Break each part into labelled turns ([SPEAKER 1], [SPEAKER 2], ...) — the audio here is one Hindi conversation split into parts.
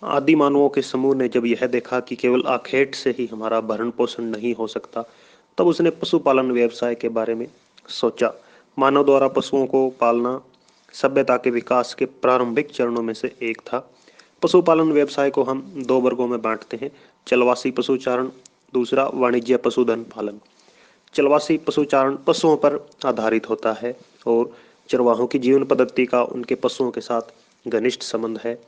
[SPEAKER 1] आदि मानवों के समूह ने जब यह देखा कि केवल आखेट से ही हमारा भरण पोषण नहीं हो सकता, तब उसने पशुपालन व्यवसाय के बारे में सोचा। मानव द्वारा पशुओं को पालना सभ्यता के विकास के प्रारंभिक चरणों में से एक था। पशुपालन व्यवसाय को हम दो वर्गों में बांटते हैं: चलवासी पशुचारण, दूसरा वाणिज्य पशुधन पालन। चलवासी पशुचारण पशुओं पर आधारित होता है और चरवाहों की जीवन पद्धति का उनके पशुओं के साथ घनिष्ठ संबंध है।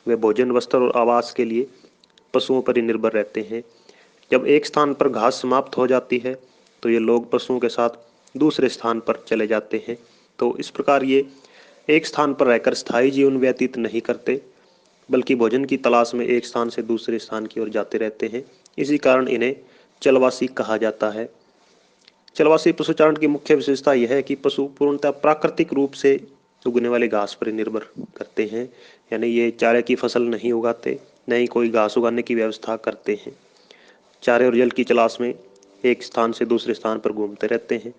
[SPEAKER 1] वे भोजन, वस्त्र और आवास के लिए पशुओं पर ही निर्भर रहते हैं। जब एक स्थान पर घास समाप्त हो जाती है तो ये लोग पशुओं के साथ दूसरे स्थान पर चले जाते हैं। तो इस प्रकार ये एक स्थान पर रहकर स्थायी जीवन व्यतीत नहीं करते, बल्कि भोजन की तलाश में एक स्थान से दूसरे स्थान की ओर जाते रहते हैं। इसी कारण इन्हें चलवासी कहा जाता है। चलवासी पशुचारण की मुख्य विशेषता यह है कि पशु पूर्णतः प्राकृतिक रूप से उगने वाले घास पर निर्भर करते हैं, यानी ये चारे की फसल नहीं उगाते, न ही कोई घास उगाने की व्यवस्था करते हैं। चारे और जल की तलाश में एक स्थान से दूसरे स्थान पर घूमते रहते हैं।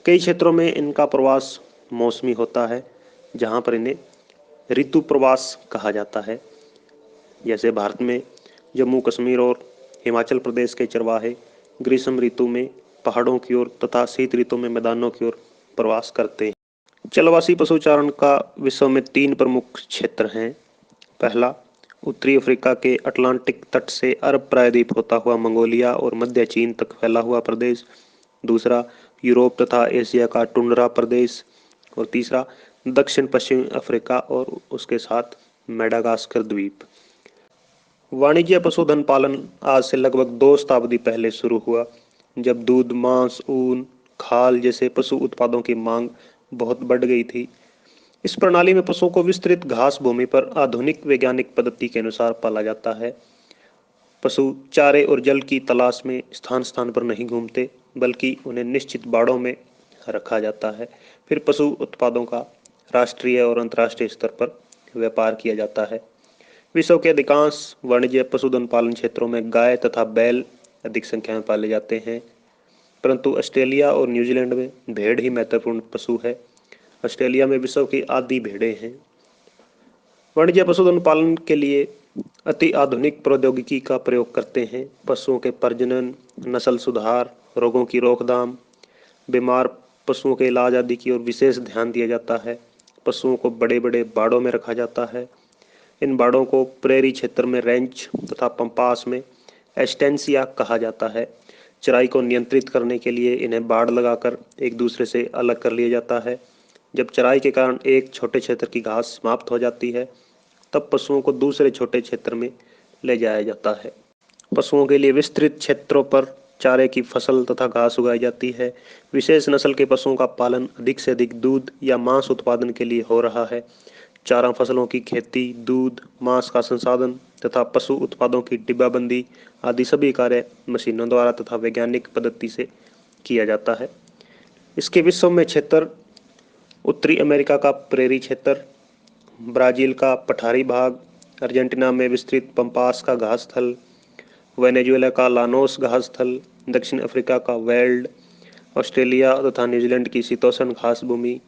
[SPEAKER 1] कई क्षेत्रों में इनका प्रवास मौसमी होता है, जहाँ पर इन्हें ऋतु प्रवास कहा जाता है। जैसे भारत में जम्मू कश्मीर और हिमाचल प्रदेश के चरवाहे ग्रीष्म ऋतु में पहाड़ों की ओर तथा शीत ऋतु में मैदानों की ओर प्रवास करते हैं। चलवासी पशुचारण का विश्व में 3 प्रमुख क्षेत्र हैं। पहला, उत्तरी अफ्रीका के अटलांटिक तट से अरब प्रायद्वीप होता हुआ मंगोलिया और मध्य चीन तक फैला हुआ प्रदेश। दूसरा, यूरोप तथा एशिया का टुंड्रा प्रदेश। और तीसरा, दक्षिण पश्चिम अफ्रीका और उसके साथ मेडागास्कर द्वीप। वाणिज्य पशुधन पालन आज से लगभग 2 शताब्दी पहले शुरू हुआ, जब दूध, मांस, ऊन, खाल जैसे पशु उत्पादों की मांग बहुत बढ़ गई थी। इस प्रणाली में पशुओं को विस्तृत घास भूमि पर आधुनिक वैज्ञानिक पद्धति के अनुसार पाला जाता है। पशु चारे और जल की तलाश में स्थान स्थान पर नहीं घूमते, बल्कि उन्हें निश्चित बाड़ों में रखा जाता है। फिर पशु उत्पादों का राष्ट्रीय और अंतर्राष्ट्रीय स्तर पर व्यापार किया जाता है। विश्व के अधिकांश वाणिज्य पशुधन पालन क्षेत्रों में गाय तथा बैल अधिक संख्या में पाले जाते हैं, परंतु ऑस्ट्रेलिया और न्यूजीलैंड में भेड़ ही महत्वपूर्ण पशु है। ऑस्ट्रेलिया में विश्व की आधी भेड़ें हैं। वाणिज्य पशुधन पालन के लिए अति आधुनिक प्रौद्योगिकी का प्रयोग करते हैं। पशुओं के प्रजनन, नस्ल सुधार, रोगों की रोकथाम, बीमार पशुओं के इलाज आदि की ओर विशेष ध्यान दिया जाता है। पशुओं को बड़े बड़े बाड़ों में रखा जाता है। इन बाड़ों को प्रेरी क्षेत्र में रेंच तथा पंपास में एस्टेंसिया कहा जाता है। चराई को नियंत्रित करने के लिए इन्हें बाड़ लगाकर एक दूसरे से अलग कर लिया जाता है। जब चराई के कारण एक छोटे क्षेत्र की घास समाप्त हो जाती है, तब पशुओं को दूसरे छोटे क्षेत्र में ले जाया जाता है। पशुओं के लिए विस्तृत क्षेत्रों पर चारे की फसल तथा घास उगाई जाती है। विशेष नस्ल के पशुओं का पालन अधिक से अधिक दूध या मांस उत्पादन के लिए हो रहा है। चारा फसलों की खेती, दूध, मांस का संसाधन तथा पशु उत्पादों की डिब्बाबंदी आदि सभी कार्य मशीनों द्वारा तथा वैज्ञानिक पद्धति से किया जाता है। इसके विश्व में क्षेत्र: उत्तरी अमेरिका का प्रेरी क्षेत्र, ब्राजील का पठारी भाग, अर्जेंटीना में विस्तृत पंपास का घास स्थल, वेनेजुएला का लानोस घास स्थल, दक्षिण अफ्रीका का वेल्ड, ऑस्ट्रेलिया तथा न्यूजीलैंड की शीतोष्ण घास भूमि,